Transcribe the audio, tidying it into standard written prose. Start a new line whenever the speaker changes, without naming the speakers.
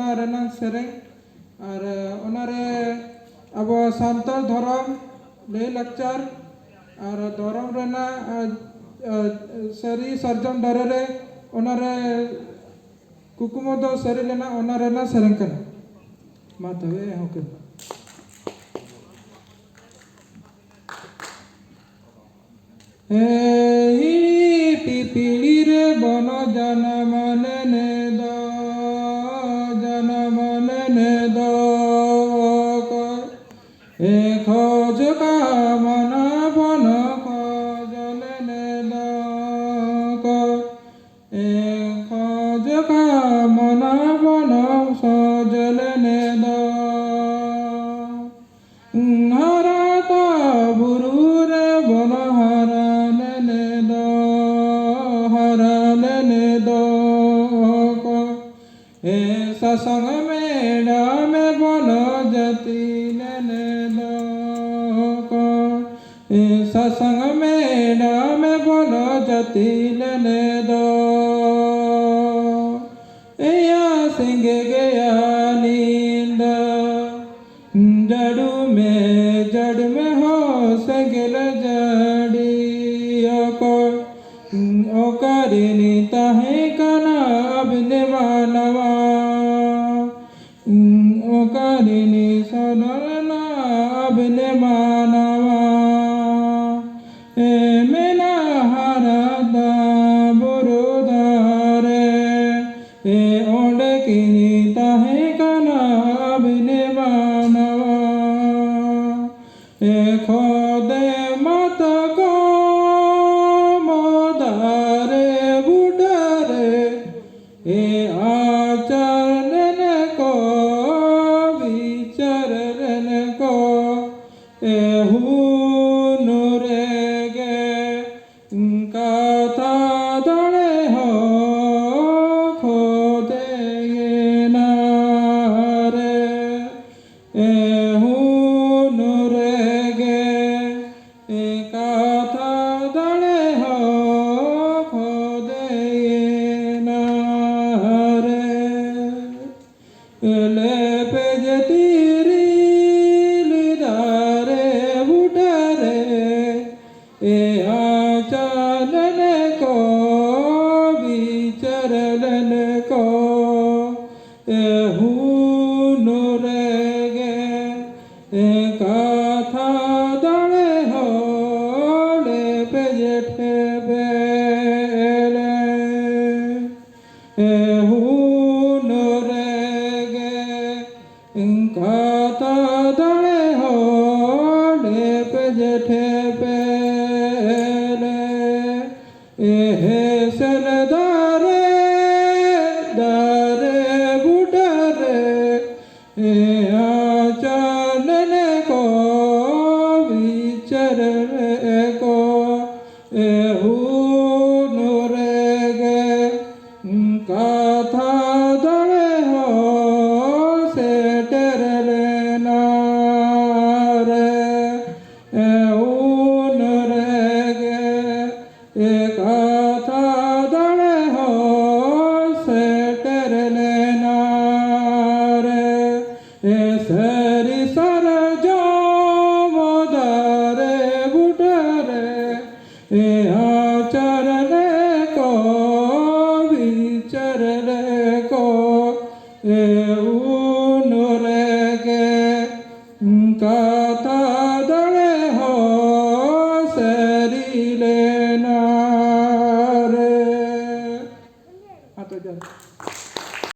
ᱚᱱᱟ ᱨᱮᱱᱟᱜ ᱥᱮᱨᱮᱧ ᱟᱨ ᱚᱱᱟᱨᱮ ᱟᱵᱚ ᱥᱟᱱᱛᱟᱲ ᱫᱷᱚᱨᱚᱢ ᱞᱟᱹᱭ ᱞᱟᱠᱪᱟर ᱟᱨ ᱫᱷᱚᱨᱚᱢ ᱨᱮᱱᱟᱜ ᱥᱟᱹᱨᱤ ᱥᱟᱨᱡᱚᱢ ᱫᱟᱨᱮ ᱨᱮ ᱚᱱᱟᱨᱮ ᱠᱩᱠᱢᱩ ᱫᱚ ᱥᱟᱹᱨᱤ ᱞᱮᱱᱟ ᱚᱱᱟ ᱨᱮᱱᱟᱜ ᱥᱮᱨᱮᱧ ᱠᱟᱱᱟ ᱢᱟ ᱛᱚᱵᱮ ᱮᱦᱚᱵ ᱠᱮᱫ पिपीली रे बनो जनम ने दो खोज का मन बन खोज ने दो खोज का मन बन खोज ने दो हराता बुरु रे बन सत्संग मेला में बोलो जति लेने दो सत्संग मेला में बोलो जति लेने दो या सिंह गया नींद जड़ में हो सगल जड़ियों को ओकारिनी ताहे कना अभिने मानवा ओकारिनी सोनरना अभिने मानवा मेला हरदा बुरुदारे ओंडे किनी ताहे कना अभिने मानवा खोदे मत को आचरण को विचरण को नूरे गे कथा दड़े हो खोदे नारे नूरे गे कथा दड़े हो ले पेजतीरी लिदारे बुटारे आचरण को विचरण को नूरे गे कथा दड़े हो ले पेजठे बेले कथा दड़े हो लेप जठे पेले सल दारे दारे बुटारे आचरण को विचरण को नूरे गे कथा दड़े हो कथा दड़े हो सेटर लेना रे सरी सर जो मोदारे बुटारे आचरण को विचरण को नूरे गे कथा दड़े हो सरी लेना रे। हाँ तो